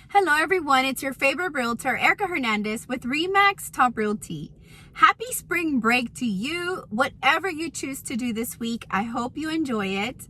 Hello everyone, it's your favorite realtor, Erica Hernandez with Remax Top Realty. Happy spring break to you, whatever you choose to do this week. I hope you enjoy it.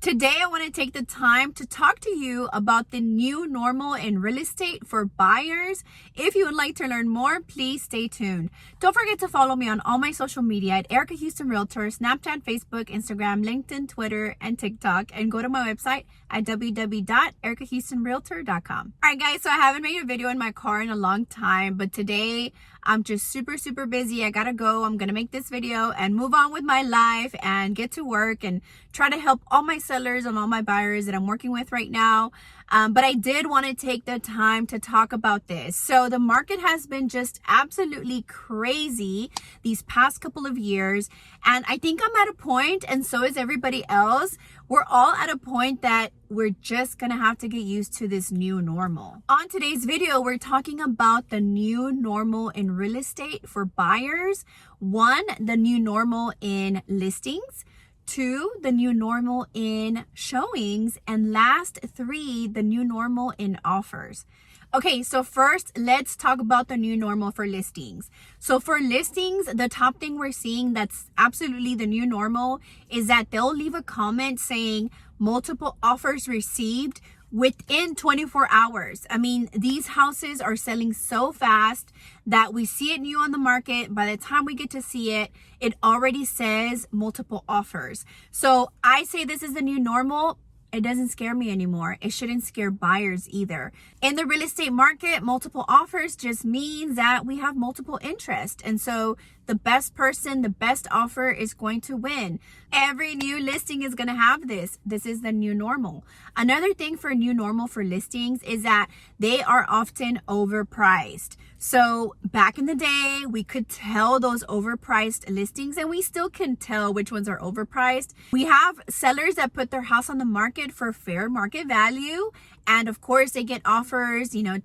Today, I want to take the time to talk to you about the new normal in real estate for buyers. If you would like to learn more, please stay tuned. Don't forget to follow me on all my social media at Erica Houston Realtor, Snapchat, Facebook, Instagram, LinkedIn, Twitter, and TikTok. And go to my website at www.erikahoustonrealtor.com. All right, guys, so I haven't made a video in my car in a long time, but today I'm just super busy. I gotta go. I'm gonna make this video and move on with my life and get to work and try to help all my sellers and all my buyers that I'm working with right now. But I did want to take the time to talk about this. So the market has been just absolutely crazy these past couple of years. And I think I'm at a point, and so is everybody else. We're all at a point that we're just gonna have to get used to this new normal. On today's video, we're talking about the new normal in real estate for buyers. 1, the new normal in listings. 2, the new normal in showings. And last 3, the new normal in offers. Okay, so first, let's talk about the new normal for listings. So for listings, the top thing we're seeing that's absolutely the new normal is that they'll leave a comment saying multiple offers received within 24 hours. I mean, these houses are selling so fast that we see it new on the market. By the time we get to see it, it already says multiple offers. So I say this is the new normal. It doesn't scare me anymore. It shouldn't scare buyers either. In the real estate market, multiple offers just means that we have multiple interest. And so the best person, the best offer is going to win. Every new listing is going to have this. This is the new normal. Another thing for new normal for listings is that they are often overpriced. So back in the day, we could tell those overpriced listings, and we still can tell which ones are overpriced. We have sellers that put their house on the market for fair market value. And of course, they get offers, $10,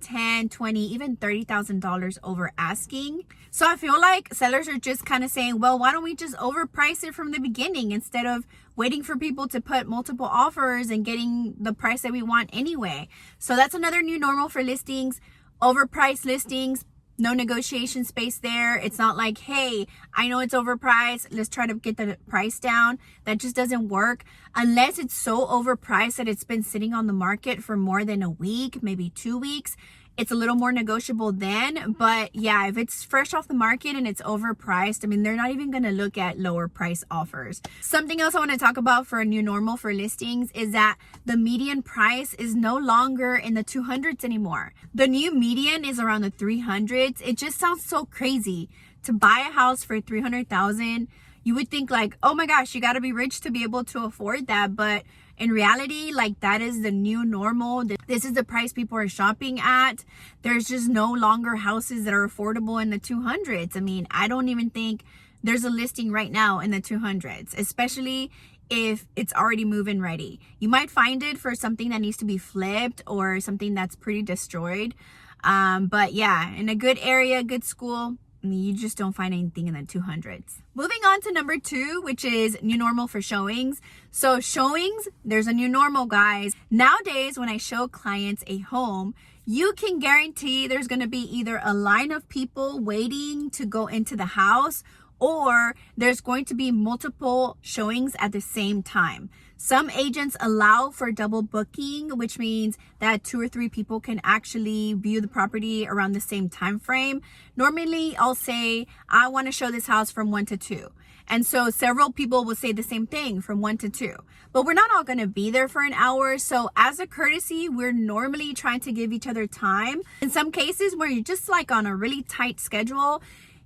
$20, even $30,000 over asking. So I feel like sellers are just kind of saying, well, why don't we just overprice it from the beginning instead of waiting for people to put multiple offers and getting the price that we want anyway. So that's another new normal for listings. Overpriced listings, no negotiation space there. It's not like, hey, I know it's overpriced, let's try to get the price down. That just doesn't work unless it's so overpriced that it's been sitting on the market for more than a week, maybe 2 weeks. It's a little more negotiable then. But yeah, if it's fresh off the market and it's overpriced, I mean, they're not even going to look at lower price offers. Something else I want to talk about for a new normal for listings is that the median price is no longer in the 200s anymore. The new median is around the 300s. It just sounds so crazy to buy a house for $300,000. You would think like, oh my gosh, you got to be rich to be able to afford that. But in reality, like, that is the new normal. This is the price people are shopping at. There's just no longer houses that are affordable in the 200s. I mean, I don't even think there's a listing right now in the 200s, especially if it's already move-in ready. You might find it for something that needs to be flipped or something that's pretty destroyed. But yeah, in a good area, good school, you just don't find anything in the 200s. Moving on to number 2, which is new normal for showings. So showings, there's a new normal, guys. Nowadays, when I show clients a home, you can guarantee there's going to be either a line of people waiting to go into the house, or there's going to be multiple showings at the same time. Some agents allow for double booking, which means that 2 or 3 people can actually view the property around the same time frame. Normally, I'll say, I want to show this house from 1 to 2. And so several people will say the same thing, from 1 to 2. But we're not all going to be there for an hour. So as a courtesy, we're normally trying to give each other time. In some cases where you're just like on a really tight schedule,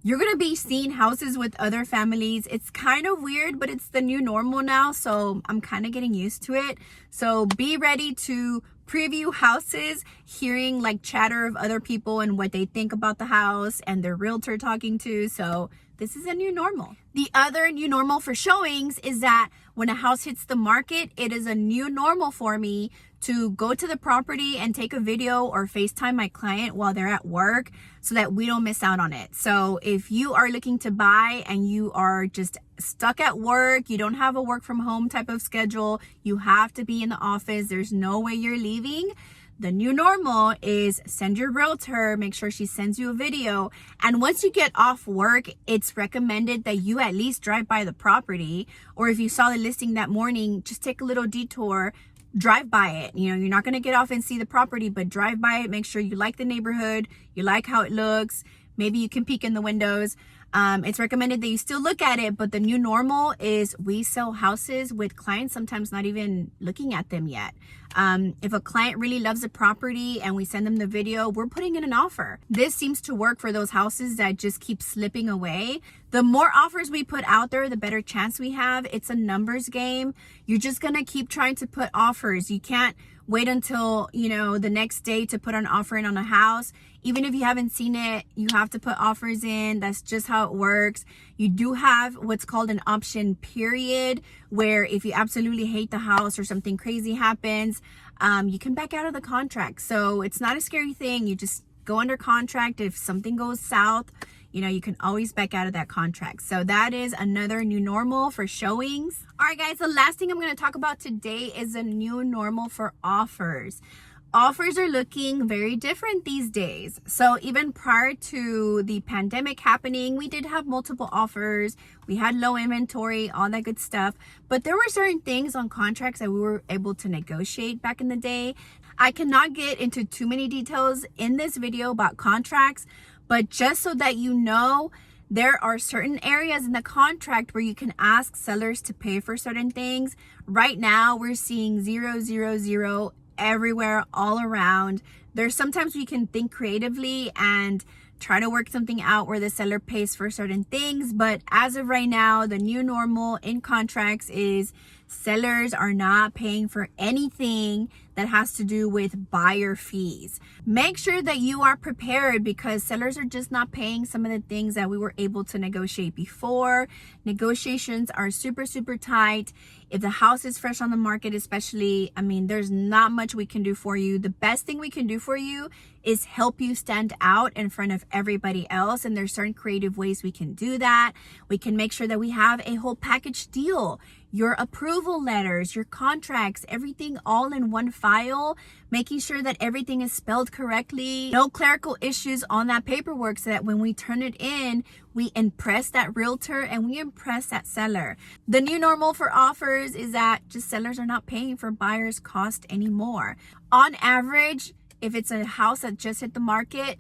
you're going to be seeing houses with other families. It's kind of weird, but it's the new normal now. So I'm kind of getting used to it. So be ready to preview houses, hearing like chatter of other people and what they think about the house and their realtor talking to. So this is a new normal. The other new normal for showings is that when a house hits the market, it is a new normal for me to go to the property and take a video or FaceTime my client while they're at work so that we don't miss out on it. So if you are looking to buy and you are just stuck at work, you don't have a work from home type of schedule, you have to be in the office, there's no way you're leaving, The new normal is send your realtor, make sure she sends you a video. And once you get off work, it's recommended that you at least drive by the property. Or if you saw the listing that morning, just take a little detour, drive by it. You know, you're not going to get off and see the property, but drive by it. Make sure you like the neighborhood, you like how it looks. Maybe you can peek in the windows. It's recommended that you still look at it, but the new normal is we sell houses with clients sometimes not even looking at them yet. If a client really loves a property and we send them the video, we're putting in an offer. This seems to work for those houses that just keep slipping away. The more offers we put out there, the better chance we have. It's a numbers game. You're just going to keep trying to put offers. You can't wait until, you know, the next day to put an offer in on a house. Even if you haven't seen it, you have to put offers in. That's just how it works. You do have what's called an option period, where if you absolutely hate the house or something crazy happens, you can back out of the contract. So it's not a scary thing. You just go under contract. If something goes south, you know, you can always back out of that contract. So that is another new normal for showings. All right, guys, the last thing I'm going to talk about today is a new normal for offers. Offers are looking very different these days. So even prior to the pandemic happening, we did have multiple offers. We had low inventory, all that good stuff. But there were certain things on contracts that we were able to negotiate back in the day. I cannot get into too many details in this video about contracts, but just so that you know, there are certain areas in the contract where you can ask sellers to pay for certain things. Right now, we're seeing 0, 0, 0 everywhere, all around. There's sometimes we can think creatively and try to work something out where the seller pays for certain things. But as of right now, the new normal in contracts is sellers are not paying for anything that has to do with buyer fees. Make sure that you are prepared, because sellers are just not paying some of the things that we were able to negotiate before. Negotiations are super, super tight. If the house is fresh on the market, especially, I mean, there's not much we can do for you. The best thing we can do for you is help you stand out in front of everybody else. And there's certain creative ways we can do that. We can make sure that we have a whole package deal. Your approval letters, your contracts, everything all in one file, making sure that everything is spelled correctly, no clerical issues on that paperwork, so that when we turn it in, we impress that realtor and we impress that seller. The new normal for offers is that just sellers are not paying for buyers' cost anymore. On average, if it's a house that just hit the market,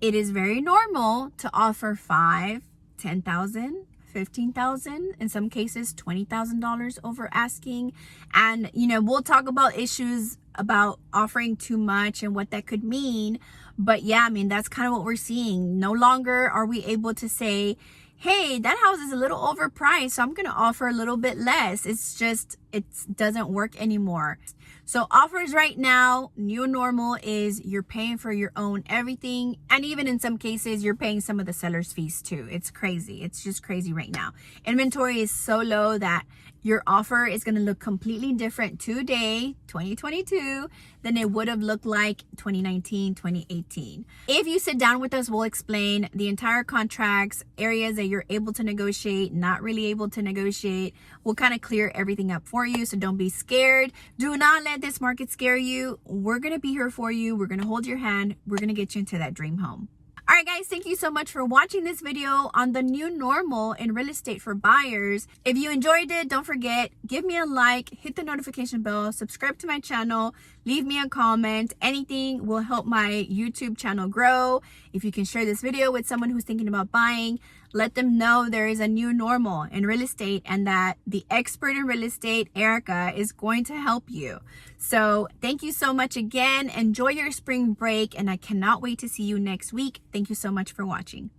it is very normal to offer $5,000, $10,000, $15,000, in some cases $20,000 over asking. And you know, we'll talk about issues about offering too much and what that could mean. But yeah, I mean, that's kind of what we're seeing. No longer are we able to say, hey, that house is a little overpriced, so I'm going to offer a little bit less. It's just, it doesn't work anymore. So offers right now, new normal is you're paying for your own everything. And even in some cases, you're paying some of the seller's fees too. It's crazy. It's just crazy right now. Inventory is so low that your offer is going to look completely different today, 2022, than it would have looked like 2019, 2018. If you sit down with us, we'll explain the entire contracts, areas that you're able to negotiate, not really able to negotiate. We'll kind of clear everything up for you, so don't be scared. Do not let this market scare you. We're going to be here for you. We're going to hold your hand. We're going to get you into that dream home. All right, guys, thank you so much for watching this video on the new normal in real estate for buyers. If you enjoyed it, don't forget, give me a like, hit the notification bell, subscribe to my channel, leave me a comment. Anything will help my YouTube channel grow. If you can share this video with someone who's thinking about buying, let them know there is a new normal in real estate and that the expert in real estate, Erica, is going to help you. So thank you so much again. Enjoy your spring break, and I cannot wait to see you next week. Thank you so much for watching.